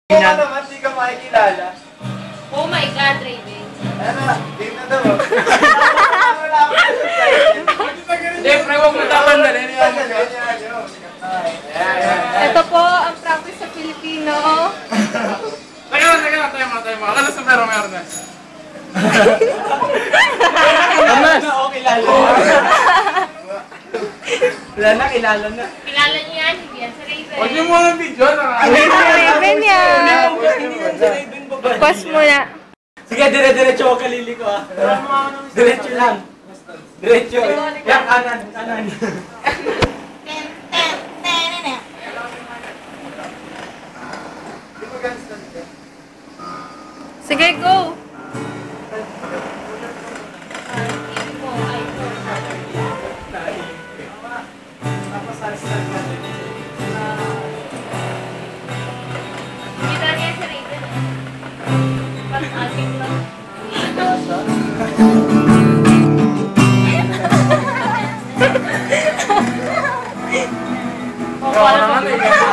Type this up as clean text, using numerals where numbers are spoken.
Kung naman, di ka makikilala. Oh my God, Raven. Ano, di na daw. Wala ako sa sa'yo. Siyempre, huwag mo tatandalin. Ito po ang practice sa Pilipino. Tayo mo. Ano sa pero meron na? Amas! Oo, kilala. Wala na, kilala na. Kilala niyo yan, hindi yan sa Raven. Huwag niyo mo ng video. Hindi si Raven yan. Hindi yan sa Raven ba? Pause muna. Sige, dire-diretso ako kalili ko ah. Diretso lang. Diretso. Yan, kanan. Sige, go. Kita niya sa Raven. Pag-ating lang. Oo naman eh.